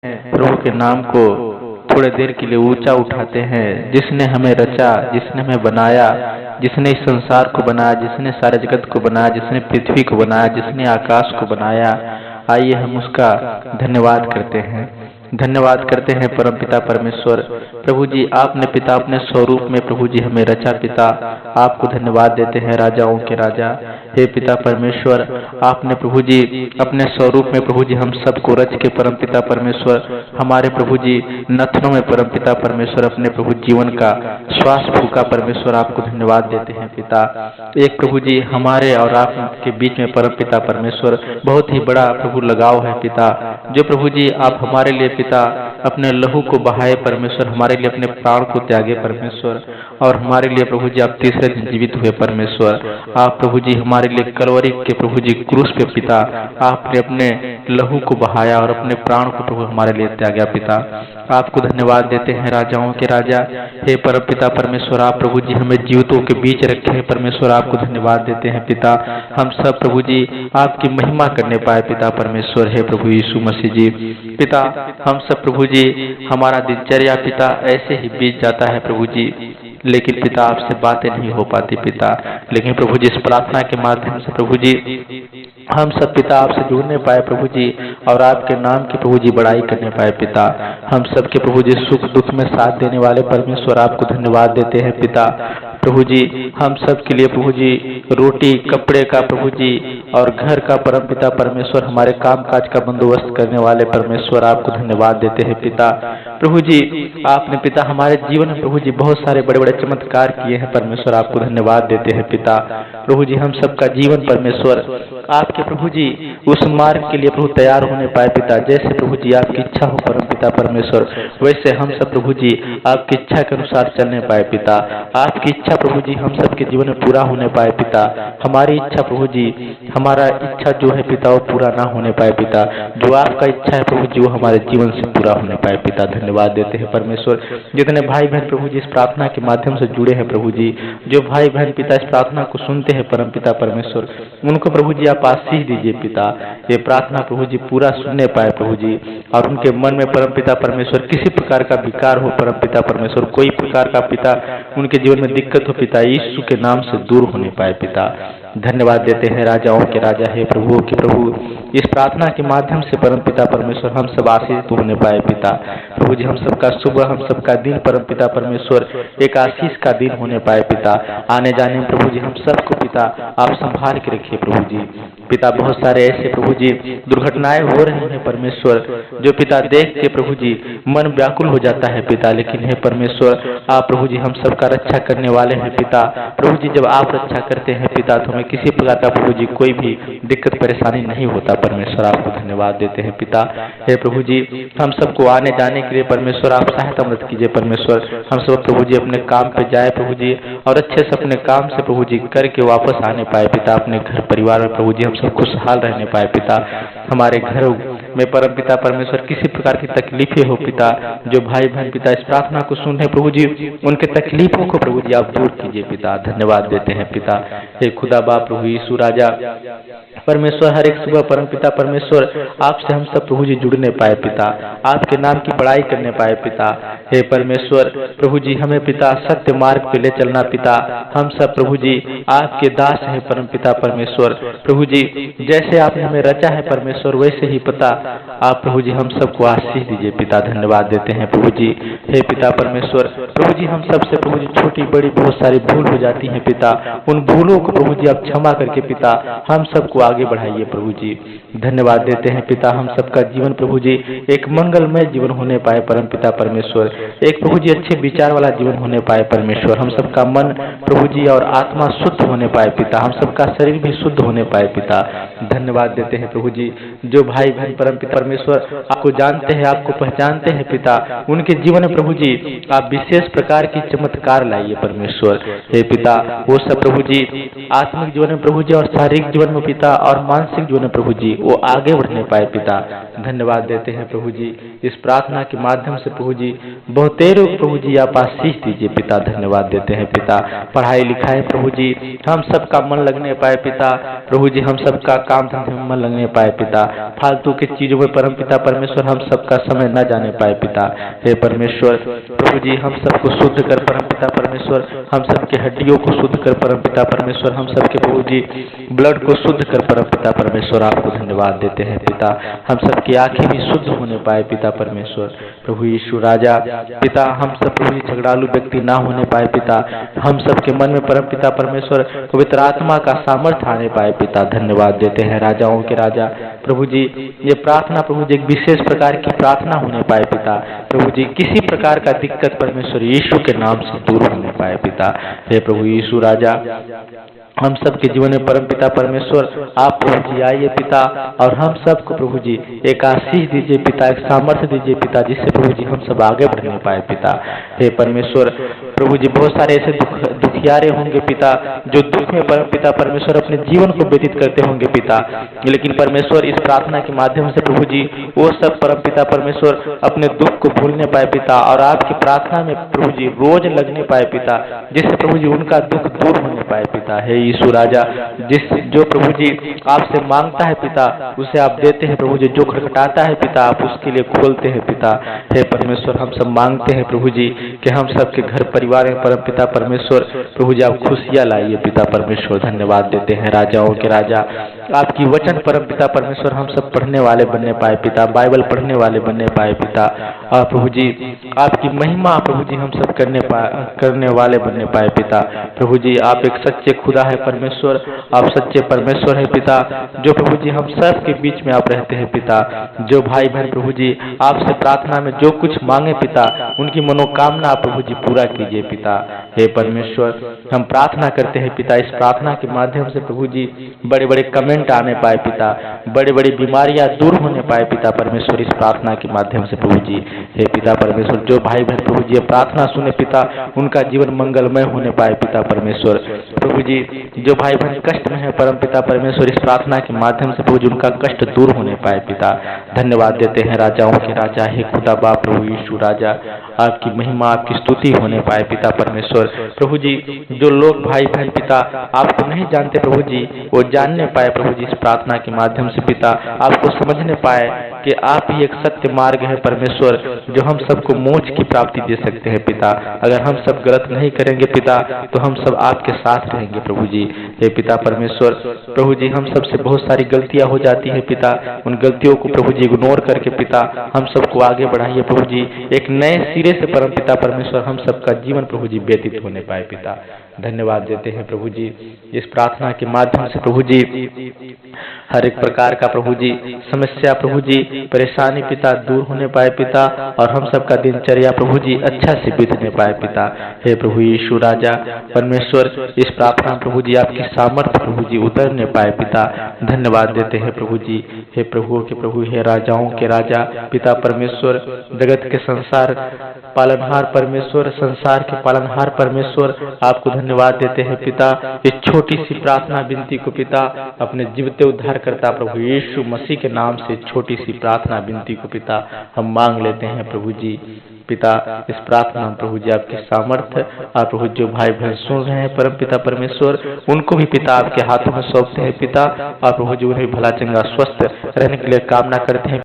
प्रभु के नाम को थोड़े देर के लिए ऊंचा उठाते हैं। जिसने हमें रचा, जिसने हमें बनाया, जिसने इस संसार को बनाया, जिसने सारे जगत को बनाया, जिसने पृथ्वी को बनाया, जिसने आकाश को बनाया, आइए हम उसका धन्यवाद करते हैं। धन्यवाद करते हैं परमपिता परमेश्वर। प्रभु जी, आपने पिता अपने स्वरूप में प्रभु जी हमें रचा। पिता, आपको धन्यवाद देते हैं, राजाओं के राजा। हे पिता परमेश्वर, आपने प्रभु जी अपने स्वरूप में प्रभु जी हम सबको रच के परमपिता परमेश्वर हमारे प्रभु जी नथनों में परमपिता परमेश्वर अपने प्रभु जीवन का श्वास फूका। परमेश्वर, आपको धन्यवाद देते हैं पिता। एक प्रभु जी हमारे और आपके बीच में परमपिता परमेश्वर बहुत ही बड़ा प्रभु लगाव है पिता। जो प्रभु जी आप हमारे लिए पिता अपने लहू को बहाए परमेश्वर, हमारे लिए अपने प्राण को त्यागे परमेश्वर, और हमारे लिए प्रभु जी आप तीसरे दिन जीवित हुए परमेश्वर। आप प्रभु जी हमारे लिए कलवरी के प्रभु जी क्रूस पे पिता आपने अपने लहू को बहाया और अपने प्राण को प्रभु हमारे लिए त्यागा पिता। आपको धन्यवाद देते हैं, राजाओं के राजा। हे परम पिता परमेश्वर, आप प्रभु जी हमें जीवितों के बीच रखे हैं परमेश्वर, आपको धन्यवाद देते हैं पिता। हम सब प्रभु जी आपकी महिमा करने पाए पिता परमेश्वर। हे प्रभु यीशु मसीह जी पिता, हम सब प्रभु जी हमारा दिनचर्या पिता ऐसे ही बीत जाता है प्रभु जी, लेकिन पिता आपसे बातें नहीं हो पाती पिता। लेकिन प्रभु जी इस प्रार्थना के माध्यम से प्रभु जी हम सब पिता आपसे जुड़ने पाए प्रभु जी, और आपके नाम की प्रभु जी बड़ाई करने पाए पिता। हम सब के प्रभु जी सुख दुख में साथ देने वाले परमेश्वर, आपको धन्यवाद देते हैं पिता। प्रभु जी हम सब के लिए प्रभु जी रोटी कपड़े का प्रभु जी और घर का परम पिता परमेश्वर, हमारे काम काज का बंदोबस्त करने वाले परमेश्वर, आपको धन्यवाद देते हैं पिता। प्रभु जी आपने पिता हमारे जीवन में प्रभु जी बहुत सारे बड़े बड़े चमत्कार किए हैं परमेश्वर, आपको धन्यवाद देते हैं पिता। प्रभु जी हम सबका जीवन परमेश्वर आपके प्रभु जी उस मार्ग के लिए प्रभु तैयार होने पाए पिता। जैसे प्रभु जी आपकी इच्छा हो परम पिता परमेश्वर, वैसे हम सब प्रभु जी आपकी इच्छा के अनुसार चलने पाए पिता। आपकी इच्छा प्रभु जी हम सबके जीवन में पूरा होने पाए पिता। हमारी इच्छा प्रभु जी, हमारा इच्छा जो है पिता वो पूरा ना होने पाए पिता। जो आपका इच्छा है प्रभु जी वो हमारे जीवन से पूरा होने पाए पिता। धन्यवाद देते हैं परमेश्वर। जितने भाई बहन प्रभु जी इस प्रार्थना के माध्यम से जुड़े हैं प्रभु जी, जो भाई बहन पिता इस प्रार्थना को सुनते हैं परम पिता परमेश्वर, उनको प्रभु जी आप आशीष दीजिए पिता। ये प्रार्थना प्रभु जी पूरा सुनने पाए प्रभु जी, और उनके मन में परम पिता परमेश्वर किसी प्रकार का विकार हो परम पिता परमेश्वर, कोई प्रकार का पिता उनके जीवन में दिक्कत हो पिता, यीशु के नाम से दूर होने पाए पिता। धन्यवाद देते हैं, राजाओं के राजा है प्रभुओं के प्रभु। इस प्रार्थना के माध्यम से परम पिता परमेश्वर हम सब आशीषित होने पाए पिता। प्रभु जी हम सबका सुबह, हम सबका दिन परम पिता परमेश्वर एक आशीष का दिन होने पाए पिता। आने जाने में प्रभु जी हम सबको पिता आप संभाल के रखिए प्रभु जी पिता। बहुत सारे ऐसे प्रभु जी दुर्घटनाएं हो रही हैं परमेश्वर, जो पिता देख के प्रभु जी मन व्याकुल हो जाता है पिता। लेकिन हे परमेश्वर आप प्रभु जी हम सबका रक्षा करने वाले हैं पिता। प्रभु जी जब आप रक्षा करते हैं पिता तो हमें किसी प्रकार का प्रभु जी कोई भी दिक्कत परेशानी नहीं होता परमेश्वर, आपको धन्यवाद देते हैं पिता। हे प्रभु जी हम सबको आने जाने के लिए परमेश्वर आप सहायता मदद कीजिए परमेश्वर। हम सब प्रभु जी अपने काम पे जाए प्रभु जी, और अच्छे से अपने काम से प्रभु जी करके वापस आने पाए पिता। अपने घर परिवार में प्रभु जी हम सब खुशहाल रहने पाए पिता। हमारे घर में परम पिता परमेश्वर किसी प्रकार की तकलीफें हो पिता, जो भाई बहन पिता इस प्रार्थना को सुन रहे प्रभु जी उनके तकलीफों को प्रभु जी आप दूर कीजिए पिता। धन्यवाद देते हैं पिता। हे खुदा बाप प्रभु यीशु राजा परमेश्वर, हर एक सुबह परम पिता परमेश्वर आपसे हम सब प्रभु जी जुड़ने पाए पिता, आपके नाम की बड़ाई करने पाए पिता। हे परमेश्वर प्रभु जी हमें पिता सत्य मार्ग पे ले चलना पिता। हम सब प्रभु जी आपके दास है परम पिता परमेश्वर। प्रभु जी जैसे आपने हमें रचा है परमेश्वर, वैसे ही पिता आप प्रभु जी हम सबको आशीष दीजिए पिता। धन्यवाद देते हैं प्रभु जी। हे पिता परमेश्वर प्रभु जी हम सबसे प्रभु जी छोटी बड़ी बहुत सारी भूल हो जाती है पिता। उन भूलों को प्रभु जी आप क्षमा करके पिता हम सबको आगे बढ़ाइए प्रभु जी। धन्यवाद देते हैं पिता। हम सबका जीवन प्रभु जी एक मंगलमय जीवन होने पाए परम पिता परमेश्वर, एक प्रभु जी अच्छे विचार वाला जीवन होने पाए परमेश्वर। हम सबका मन प्रभु जी और आत्मा शुद्ध होने पाए पिता, हम सबका शरीर भी शुद्ध होने पाए पिता। धन्यवाद देते हैं प्रभु जी। जो भाई बहन परम पिता परमेश्वर आपको जानते हैं, आपको पहचानते हैं पिता, उनके जीवन में प्रभु जी आप विशेष प्रकार की चमत्कार लाइए परमेश्वर। हे पिता वो सब प्रभु जी आत्मिक जीवन में प्रभु जी और शारीरिक जीवन में पिता और मानसिक जीवन में प्रभु जी वो आगे बढ़ने पाए पिता। धन्यवाद देते हैं प्रभु जी, इस प्रार्थना के माध्यम से प्रभु जी बहुतेरों प्रभु जी आप आशीष दीजिए पिता। धन्यवाद देते हैं पिता, पढ़ाई लिखाई प्रभु जी हम सबका मन लगने पाए पिता। प्रभु जी हम सबका काम धंधे में मन लगने पाए पिता, फालतू की चीजों में परम पिता परमेश्वर हम सबका समय न जाने पाए पिता। हे परमेश्वर प्रभु जी हम सबको शुद्ध कर परम पिता परमेश्वर, हम सबके हड्डियों को शुद्ध कर परम पिता परमेश्वर, हम सबके प्रभु जी ब्लड को शुद्ध कर परम पिता परमेश्वर। आपको धन्यवाद देते हैं पिता, हम सबकी आंखें भी शुद्ध होने पाए पिता परमेश्वर। प्रभु यीशु राजा पिता हम सब प्रभु जी झगड़ालू व्यक्ति ना होने पाए पिता, हम सबके मन में परम पिता परमेश्वर पवित्र आत्मा का सामर्थ्य आने पाए पिता। धन्यवाद देते हैं राजाओं के राजा प्रभु जी, ये प्रार्थना प्रभु जी एक विशेष प्रकार की प्रार्थना होने पाए पिता। प्रभु जी किसी प्रकार का दिक्कत परमेश्वर यीशु के नाम से दूर होने पाए पिता। हे प्रभु यीशु राजा हम सबके जीवन में परम पिता परमेश्वर आप प्रभु जी आइए पिता, और हम सबको प्रभु जी एक आशीष दीजिए पिता, एक सामर्थ्य दीजिए पिता, जिससे प्रभु जी हम सब आगे बढ़ने पाए पिता। हे परमेश्वर प्रभु जी बहुत सारे ऐसे दुखियारे होंगे पिता जो दुख में परम पिता परमेश्वर अपने जीवन को व्यतीत करते होंगे पिता, लेकिन परमेश्वर इस प्रार्थना के माध्यम से प्रभु जी वो सब परम पिता परमेश्वर अपने दुख को भूलने पाए पिता, और आपकी प्रार्थना में प्रभु जी रोज लगने पाए पिता, जिससे प्रभु जी उनका दुख दूर होने पाए पिता। हे यीशु राजा जो प्रभु जी आपसे मांगता है पिता उसे आप देते हैं प्रभु जी, जो खटखटाता है पिता आप उसके लिए खोलते हैं पिता। हे परमेश्वर हम सब मांगते हैं प्रभु जी कि हम सबके घर परिवार में परम पिता परमेश्वर प्रभु जी आप खुशियां लाइए पिता परमेश्वर। धन्यवाद देते हैं राजाओं के राजा, आपकी वचन परम पिता परमेश्वर हम सब पढ़ने वाले बनने पाए पिता, बाइबल पढ़ने वाले बनने पाए पिता, और प्रभु जी आपकी महिमा प्रभु जी हम सब करने वाले बनने पाए पिता। प्रभु जी आप एक सच्चे खुदा है परमेश्वर, आप सच्चे परमेश्वर है पिता, जो प्रभु जी हम सब के बीच में आप रहते हैं पिता। जो भाई बहन प्रभु जी आपसे प्रार्थना में जो कुछ मांगे पिता उनकी मनोकामना आप प्रभु जी पूरा कीजिए पिता। हे परमेश्वर हम प्रार्थना करते हैं पिता, इस प्रार्थना के माध्यम से प्रभु जी बड़े बड़े कमेंट आने पाए पिता, बड़ी बड़ी बीमारियां दूर होने पाए पिता परमेश्वर इस प्रार्थना के माध्यम से प्रभु जी। हे पिता परमेश्वर जो भाई बहन प्रभु जी प्रार्थना सुने पिता उनका जीवन मंगलमय होने पाए पिता परमेश्वर। प्रभु जी जो भाई बहन कष्ट में है परम पिता परमेश्वर इस प्रार्थना के माध्यम से प्रभु जी उनका कष्ट दूर होने पाए पिता। धन्यवाद देते हैं राजाओं के राजा, हे खुदा बाप प्रभु यीशु राजा, आपकी महिमा आपकी स्तुति होने पाए पिता परमेश्वर। प्रभु जी जो लोग भाई बहन पिता आपको नहीं जानते प्रभु जी वो जानने पाए प्रभु जी इस प्रार्थना के माध्यम से पिता, आपको समझने पाए कि आप ही एक सत्य मार्ग है परमेश्वर, जो हम सबको मोक्ष की प्राप्ति दे सकते हैं पिता। अगर हम सब गलत नहीं करेंगे पिता तो हम सब आपके साथ रहेंगे प्रभु जी। हे पिता परमेश्वर प्रभु जी हम सबसे बहुत सारी गलतियां हो जाती है पिता, उन गलतियों को प्रभु जी इग्नोर करके पिता हम सबको आगे बढ़ाइए प्रभु जी, एक नए सिरे से परम पिता परमेश्वर हम सबका जीवन प्रभु जी व्यतीत होने पाए पिता। धन्यवाद देते हैं प्रभु जी इस प्रार्थना के माध्यम से प्रभु जी हर एक प्रकार का प्रभु जी समस्या प्रभु जी परेशानी पिता दूर होने पाए पिता, और हम सबका दिनचर्या प्रभु जी अच्छा से बीतने पाए पिता। हे प्रभु यीशु राजा परमेश्वर इस प्रार्थना प्रभु जी आपकी सामर्थ्य प्रभु जी उतरने पाए पिता। धन्यवाद देते हैं प्रभु जी। हे प्रभुओं के प्रभु हे राजाओं के राजा पिता परमेश्वर, जगत के संसार पालनहार परमेश्वर, संसार के पालनहार परमेश्वर, आपको धन्यवाद देते हैं पिता। इस छोटी सी प्रार्थना विनती को पिता अपने जीवते उद्धार करता प्रभु यीशु मसीह के नाम से छोटी सी प्रार्थना विनती को पिता हम मांग लेते हैं प्रभु जी। पिता इस प्रार्थना में प्रभु जी आपके सामर्थ्य और प्रभु जो भाई बहन सुन रहे हैं परम पिता परमेश्वर उनको भी पिता आपके हाथों में सौंपते हैं पिता, और प्रभु जी उन्हें भला चंगा स्वस्थ रहने के लिए कामना करते हैं।